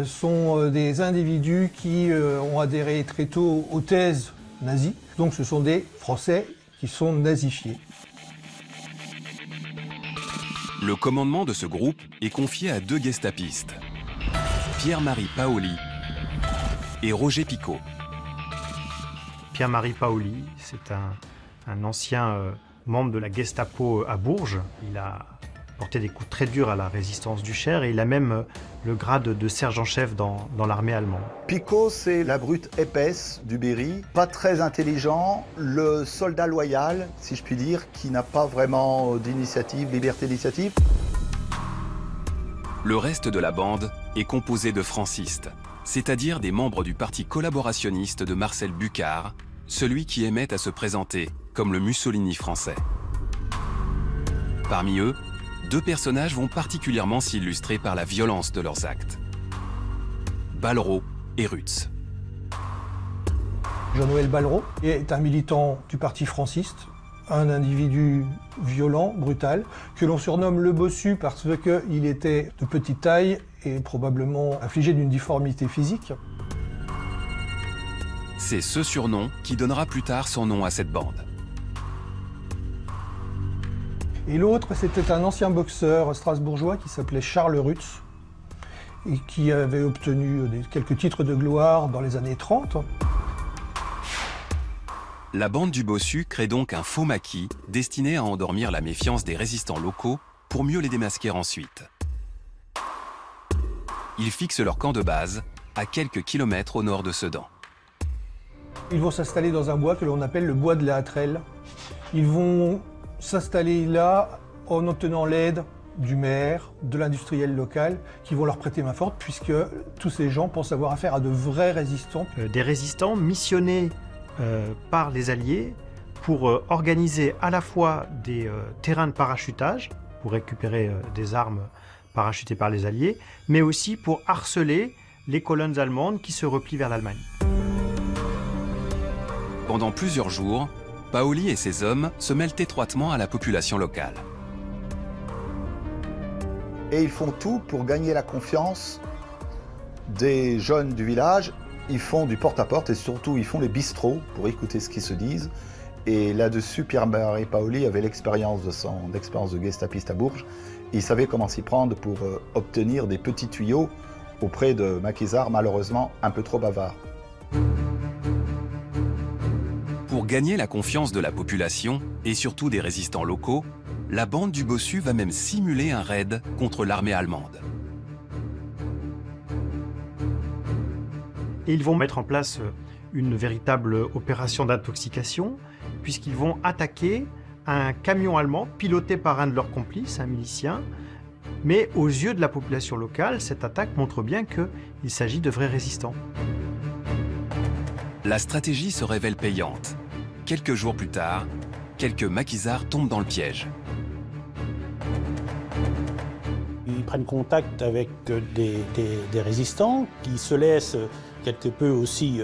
sont des individus qui ont adhéré très tôt aux thèses nazies. Donc ce sont des Français qui sont nazifiés. Le commandement de ce groupe est confié à 2 gestapistes, Pierre-Marie Paoli et Roger Picot. Pierre-Marie Paoli, c'est un ancien membre de la Gestapo à Bourges. Il a porté des coups très durs à la résistance du Cher et il a même le grade de sergent-chef dans l'armée allemande. Picot, c'est la brute épaisse du Berry, pas très intelligent, le soldat loyal, si je puis dire, qui n'a pas vraiment d'initiative, liberté d'initiative. Le reste de la bande est composé de francistes, c'est-à-dire des membres du parti collaborationniste de Marcel Bucard, celui qui aimait à se présenter comme le Mussolini français. Parmi eux, 2 personnages vont particulièrement s'illustrer par la violence de leurs actes. Ballereau et Rutz. Jean-Noël Ballereau est un militant du parti franciste, un individu violent, brutal, que l'on surnomme le Bossu parce qu'il était de petite taille et probablement affligé d'une difformité physique. C'est ce surnom qui donnera plus tard son nom à cette bande. Et l'autre, c'était un ancien boxeur strasbourgeois qui s'appelait Charles Rutz et qui avait obtenu quelques titres de gloire dans les années 30. La bande du Bossu crée donc un faux maquis destiné à endormir la méfiance des résistants locaux pour mieux les démasquer ensuite. Ils fixent leur camp de base à quelques kilomètres au nord de Sedan. Ils vont s'installer dans un bois que l'on appelle le bois de la Hatterelle. Ils vont s'installer là en obtenant l'aide du maire, de l'industriel local, qui vont leur prêter main forte, puisque tous ces gens pensent avoir affaire à de vrais résistants. Des résistants missionnés par les Alliés pour organiser à la fois des terrains de parachutage, pour récupérer des armes parachutées par les Alliés, mais aussi pour harceler les colonnes allemandes qui se replient vers l'Allemagne. Pendant plusieurs jours, Paoli et ses hommes se mêlent étroitement à la population locale. Et ils font tout pour gagner la confiance des jeunes du village. Ils font du porte-à-porte et surtout ils font les bistrots pour écouter ce qu'ils se disent. Et là-dessus, Pierre-Marie Paoli avait l'expérience de gestapiste à Bourges. Il savait comment s'y prendre pour obtenir des petits tuyaux auprès de maquisards malheureusement un peu trop bavards. Pour gagner la confiance de la population et surtout des résistants locaux, la bande du Bossu va même simuler un raid contre l'armée allemande. Et ils vont mettre en place une véritable opération d'intoxication, puisqu'ils vont attaquer un camion allemand piloté par un de leurs complices, un milicien. Mais aux yeux de la population locale, cette attaque montre bien qu'il s'agit de vrais résistants. La stratégie se révèle payante. Quelques jours plus tard, quelques maquisards tombent dans le piège. Ils prennent contact avec des résistants qui se laissent quelque peu aussi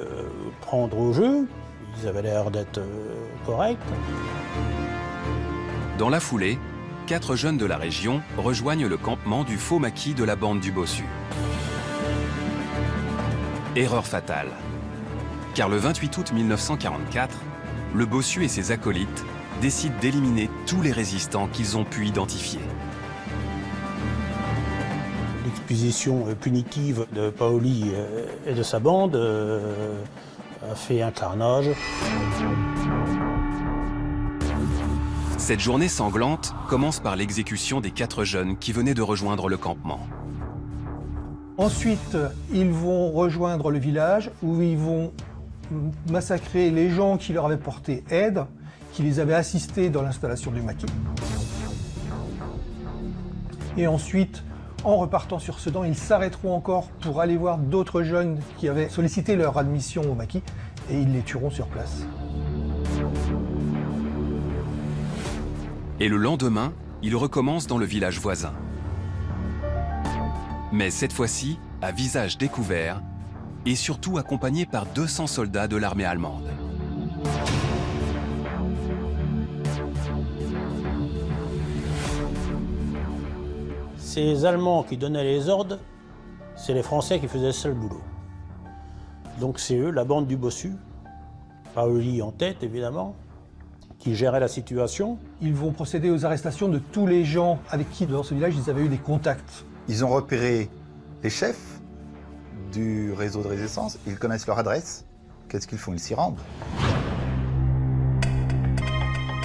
prendre au jeu. Ils avaient l'air d'être corrects. Dans la foulée, 4 jeunes de la région rejoignent le campement du faux maquis de la bande du Bossu. Erreur fatale. Car le 28 août 1944, le Bossu et ses acolytes décident d'éliminer tous les résistants qu'ils ont pu identifier. L'exposition punitive de Paoli et de sa bande a fait un carnage. Cette journée sanglante commence par l'exécution des 4 jeunes qui venaient de rejoindre le campement. Ensuite, ils vont rejoindre le village où ils vont massacrer les gens qui leur avaient porté aide, qui les avaient assistés dans l'installation du maquis. Et ensuite, en repartant sur Sedan, ils s'arrêteront encore pour aller voir d'autres jeunes qui avaient sollicité leur admission au maquis et ils les tueront sur place. Et le lendemain, ils recommencent dans le village voisin. Mais cette fois-ci, à visage découvert et surtout accompagnés par 200 soldats de l'armée allemande. Ces Allemands qui donnaient les ordres, c'est les Français qui faisaient seul boulot. Donc c'est eux, la bande du Bossu, Paoli en tête évidemment, qui géraient la situation. Ils vont procéder aux arrestations de tous les gens avec qui dans ce village ils avaient eu des contacts. Ils ont repéré les chefs du réseau de résistance, ils connaissent leur adresse. Qu'est-ce qu'ils font? Ils s'y rendent.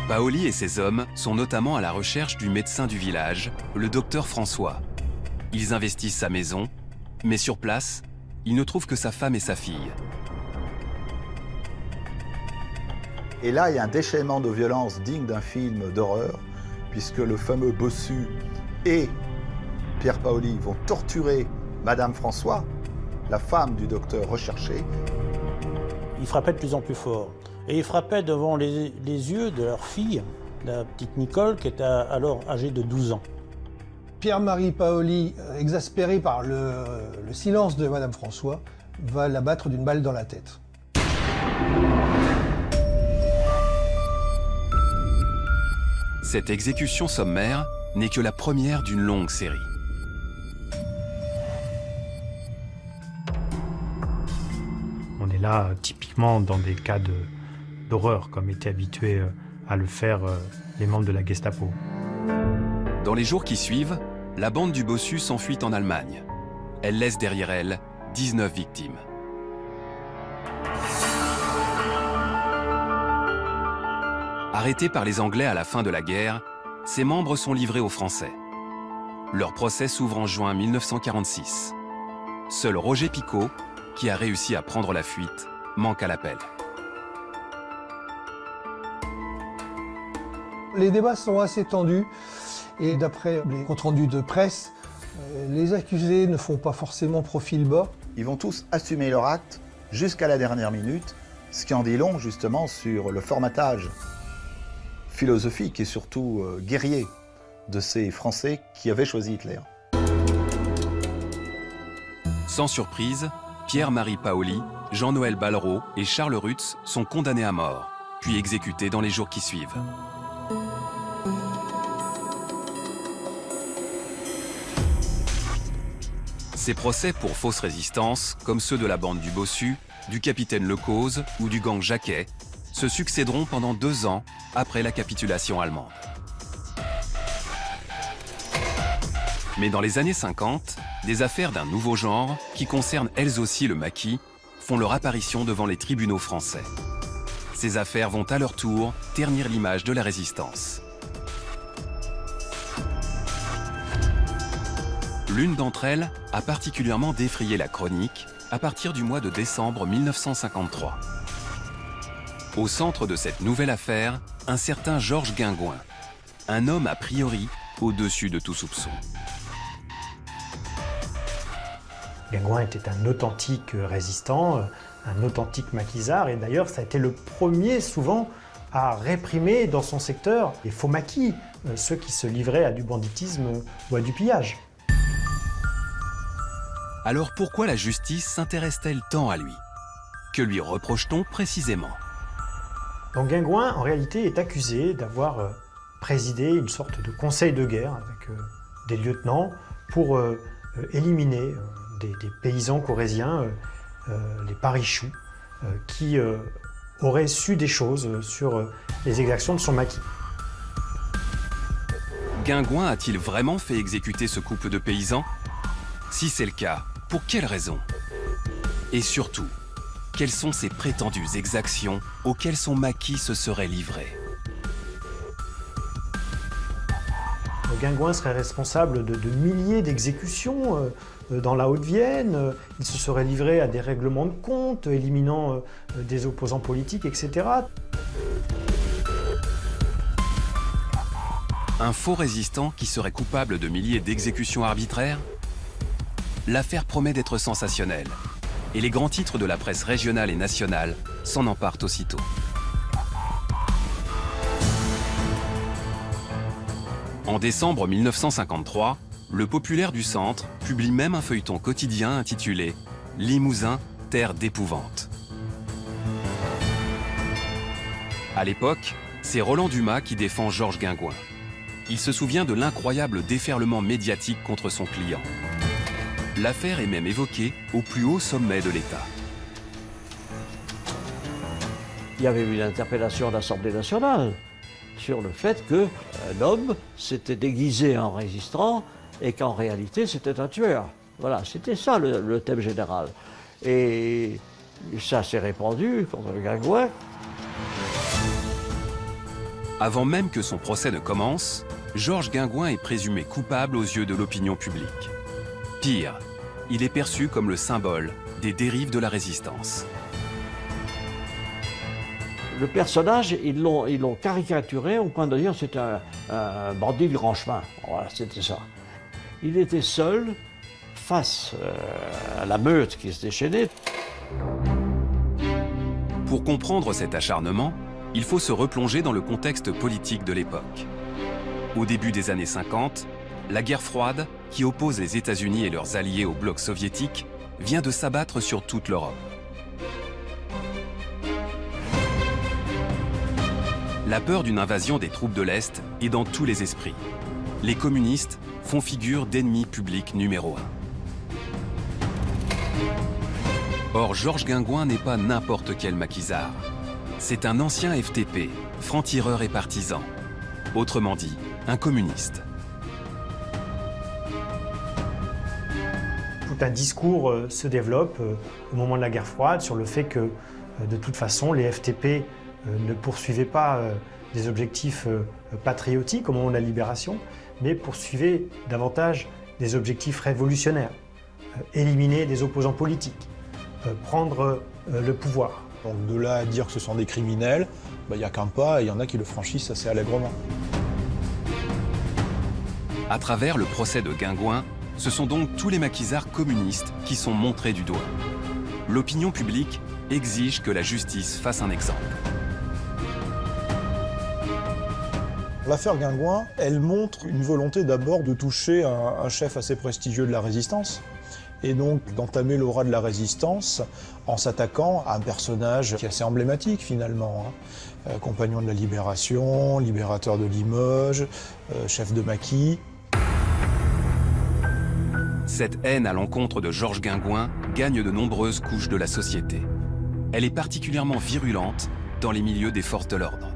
Paoli et ses hommes sont notamment à la recherche du médecin du village, le docteur François. Ils investissent sa maison, mais sur place, ils ne trouvent que sa femme et sa fille. Et là, il y a un déchaînement de violence digne d'un film d'horreur, puisque le fameux Bossu et Pierre Paoli vont torturer Madame François, la femme du docteur recherché. Ils frappaient de plus en plus fort. Et ils frappaient devant les yeux de leur fille, la petite Nicole, qui était alors âgée de 12 ans. Pierre-Marie Paoli, exaspéré par le silence de Madame François, va la battre d'une balle dans la tête. Cette exécution sommaire n'est que la première d'une longue série. On est là typiquement dans des cas d'horreur, comme étaient habitués à le faire les membres de la Gestapo. Dans les jours qui suivent, la bande du Bossu s'enfuit en Allemagne. Elle laisse derrière elle 19 victimes. Arrêtés par les Anglais à la fin de la guerre, ses membres sont livrés aux Français. Leur procès s'ouvre en juin 1946. Seul Roger Picot, qui a réussi à prendre la fuite, manque à l'appel. Les débats sont assez tendus et d'après les comptes rendus de presse, les accusés ne font pas forcément profil bas. Ils vont tous assumer leur acte jusqu'à la dernière minute, ce qui en dit long justement sur le formatage philosophique et surtout guerrier de ces Français qui avaient choisi Hitler. Sans surprise, Pierre-Marie Paoli, Jean-Noël Ballereau et Charles Rutz sont condamnés à mort, puis exécutés dans les jours qui suivent. Ces procès pour fausse résistance, comme ceux de la bande du Bossu, du capitaine Lecause ou du gang Jacquet, se succéderont pendant 2 ans après la capitulation allemande. Mais dans les années 50, des affaires d'un nouveau genre, qui concernent elles aussi le maquis, font leur apparition devant les tribunaux français. Ces affaires vont à leur tour ternir l'image de la résistance. L'une d'entre elles a particulièrement défrayé la chronique à partir du mois de décembre 1953. Au centre de cette nouvelle affaire, un certain Georges Guingouin, un homme a priori au-dessus de tout soupçon. Guingouin était un authentique résistant, un authentique maquisard, et d'ailleurs ça a été le premier souvent à réprimer dans son secteur les faux maquis, ceux qui se livraient à du banditisme ou à du pillage. Alors pourquoi la justice s'intéresse-t-elle tant à lui? Que lui reproche-t-on précisément? Donc Guingouin, en réalité, est accusé d'avoir présidé une sorte de conseil de guerre avec des lieutenants pour éliminer des paysans corréziens, les Parichoux, qui auraient su des choses sur les exactions de son maquis. Guingouin a-t-il vraiment fait exécuter ce couple de paysans? Si c'est le cas, pour quelles raisons? Et surtout, quelles sont ces prétendues exactions auxquelles son maquis se serait livré? Guingouin serait responsable de milliers d'exécutions dans la Haute-Vienne. Il se serait livré à des règlements de compte, éliminant des opposants politiques, etc. Un faux résistant qui serait coupable de milliers d'exécutions arbitraires? L'affaire promet d'être sensationnelle, et les grands titres de la presse régionale et nationale s'en emparent aussitôt. En décembre 1953, le Populaire du Centre publie même un feuilleton quotidien intitulé « Limousin, terre d'épouvante ». À l'époque, c'est Roland Dumas qui défend Georges Guingouin. Il se souvient de l'incroyable déferlement médiatique contre son client. L'affaire est même évoquée au plus haut sommet de l'État. Il y avait eu une interpellation à l'Assemblée nationale sur le fait qu'un homme s'était déguisé en résistant et qu'en réalité c'était un tueur. Voilà, c'était ça le thème général. Et ça s'est répandu contre le Guingouin. Avant même que son procès ne commence, Georges Guingouin est présumé coupable aux yeux de l'opinion publique. Pire, il est perçu comme le symbole des dérives de la résistance. Le personnage, ils l'ont caricaturé au point de dire que c'était un bandit du grand chemin. Voilà, c'était ça. Il était seul face à la meute qui se déchaînait. Pour comprendre cet acharnement, il faut se replonger dans le contexte politique de l'époque. Au début des années 50, la guerre froide, qui oppose les États-Unis et leurs alliés au bloc soviétique, vient de s'abattre sur toute l'Europe. La peur d'une invasion des troupes de l'Est est dans tous les esprits. Les communistes font figure d'ennemis publics numéro 1. Or, Georges Guingouin n'est pas n'importe quel maquisard. C'est un ancien FTP, franc-tireur et partisan. Autrement dit, un communiste. Tout un discours se développe au moment de la guerre froide sur le fait que, de toute façon, les FTP ne poursuivaient pas des objectifs patriotiques au moment de la libération, mais poursuivaient davantage des objectifs révolutionnaires. Éliminer des opposants politiques, prendre le pouvoir. Donc de là à dire que ce sont des criminels, il n'y a qu'un pas et il y en a qui le franchissent assez allègrement. À travers le procès de Guingouin, ce sont donc tous les maquisards communistes qui sont montrés du doigt. L'opinion publique exige que la justice fasse un exemple. L'affaire Guingouin, elle montre une volonté d'abord de toucher un chef assez prestigieux de la résistance, et donc d'entamer l'aura de la résistance en s'attaquant à un personnage qui est assez emblématique finalement, hein. Compagnon de la Libération, libérateur de Limoges, chef de maquis. Cette haine à l'encontre de Georges Guingouin gagne de nombreuses couches de la société. Elle est particulièrement virulente dans les milieux des forces de l'ordre.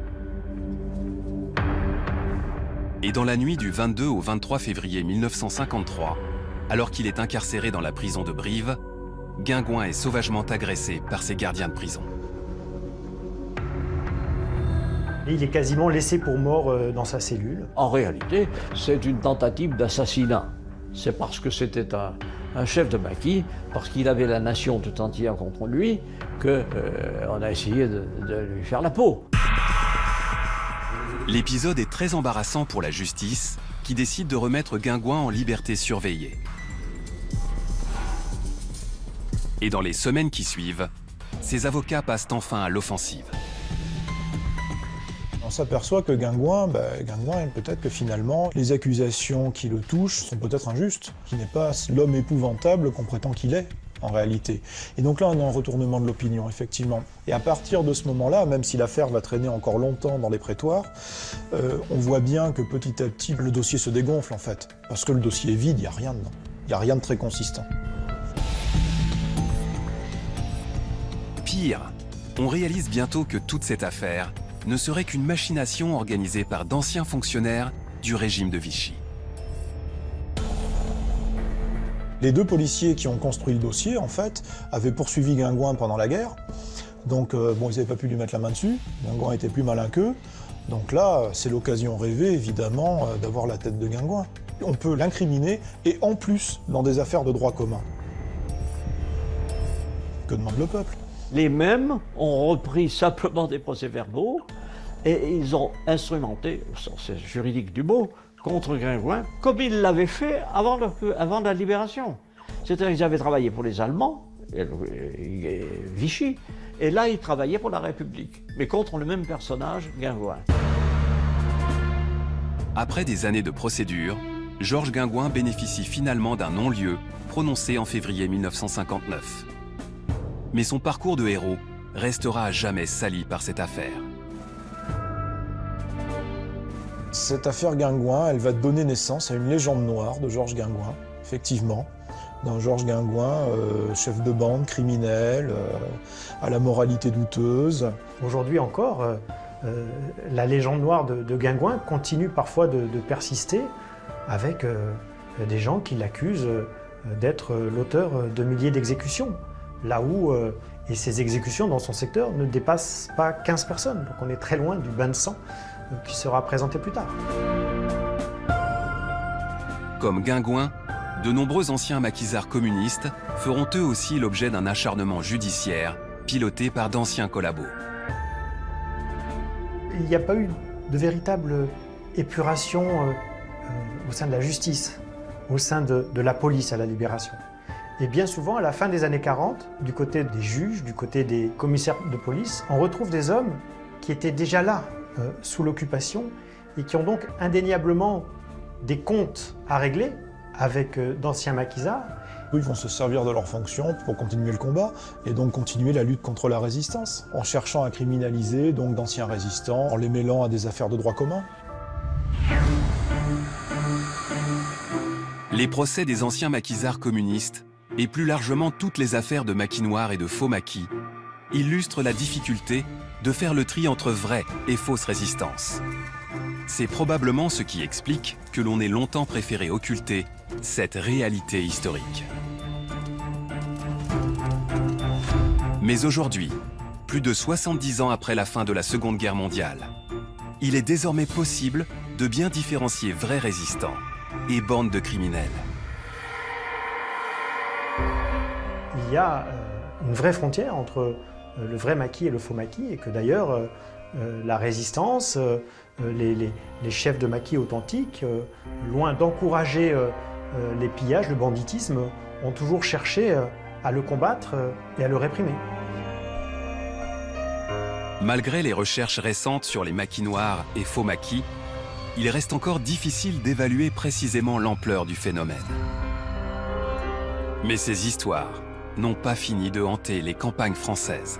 Et dans la nuit du 22 au 23 février 1953, alors qu'il est incarcéré dans la prison de Brive, Guingouin est sauvagement agressé par ses gardiens de prison. Et il est quasiment laissé pour mort dans sa cellule. En réalité, c'est une tentative d'assassinat. C'est parce que c'était un chef de maquis, parce qu'il avait la nation tout entière contre lui, qu'on a essayé de lui faire la peau. L'épisode est très embarrassant pour la justice, qui décide de remettre Guingouin en liberté surveillée. Et dans les semaines qui suivent, ses avocats passent enfin à l'offensive. On s'aperçoit que Guingouin, peut-être que finalement, les accusations qui le touchent sont peut-être injustes, qu'il n'est pas l'homme épouvantable qu'on prétend qu'il est, en réalité. Et donc là, on a un retournement de l'opinion, effectivement. Et à partir de ce moment-là, même si l'affaire va traîner encore longtemps dans les prétoires, on voit bien que petit à petit, le dossier se dégonfle, en fait. Parce que le dossier est vide, il n'y a rien dedans. Il n'y a rien de très consistant. Pire, on réalise bientôt que toute cette affaire ne serait qu'une machination organisée par d'anciens fonctionnaires du régime de Vichy. Les deux policiers qui ont construit le dossier, en fait, avaient poursuivi Guingouin pendant la guerre. Donc, bon, ils n'avaient pas pu lui mettre la main dessus. Guingouin était plus malin qu'eux. Donc là, c'est l'occasion rêvée, évidemment, d'avoir la tête de Guingouin. On peut l'incriminer, et en plus, dans des affaires de droit commun. Que demande le peuple? Les mêmes ont repris simplement des procès-verbaux et ils ont instrumenté, au sens juridique du mot, contre Guingouin, comme ils l'avaient fait avant la libération. C'est-à-dire qu'ils avaient travaillé pour les Allemands, et Vichy, et là ils travaillaient pour la République, mais contre le même personnage, Guingouin. Après des années de procédure, Georges Guingouin bénéficie finalement d'un non-lieu prononcé en février 1959. Mais son parcours de héros restera à jamais sali par cette affaire. Cette affaire Guingouin, elle va donner naissance à une légende noire de Georges Guingouin, effectivement. D'un Georges Guingouin, chef de bande, criminel, à la moralité douteuse. Aujourd'hui encore, la légende noire de Guingouin continue parfois de persister avec des gens qui l'accusent d'être l'auteur de milliers d'exécutions. Là où, et ces exécutions dans son secteur ne dépassent pas 15 personnes. Donc on est très loin du bain de sang qui sera présenté plus tard. Comme Guingouin, de nombreux anciens maquisards communistes feront eux aussi l'objet d'un acharnement judiciaire piloté par d'anciens collabos. Il n'y a pas eu de véritable épuration au sein de la justice, au sein de la police à la Libération. Et bien souvent, à la fin des années 40, du côté des juges, du côté des commissaires de police, on retrouve des hommes qui étaient déjà là, sous l'occupation, et qui ont donc indéniablement des comptes à régler avec d'anciens maquisards. Ils vont se servir de leur fonction pour continuer le combat, et donc continuer la lutte contre la résistance, en cherchant à criminaliser donc d'anciens résistants, en les mêlant à des affaires de droit commun. Les procès des anciens maquisards communistes et plus largement toutes les affaires de maquis noirs et de faux maquis, illustrent la difficulté de faire le tri entre vraie et fausse résistance. C'est probablement ce qui explique que l'on ait longtemps préféré occulter cette réalité historique. Mais aujourd'hui, plus de 70 ans après la fin de la Seconde Guerre mondiale, il est désormais possible de bien différencier vrais résistants et bandes de criminels. Il y a une vraie frontière entre le vrai maquis et le faux maquis, et que d'ailleurs la résistance les chefs de maquis authentiques, loin d'encourager les pillages, le banditisme, ont toujours cherché à le combattre et à le réprimer. Malgré les recherches récentes sur les maquis noirs et faux maquis, il reste encore difficile d'évaluer précisément l'ampleur du phénomène. Mais ces histoires n'ont pas fini de hanter les campagnes françaises.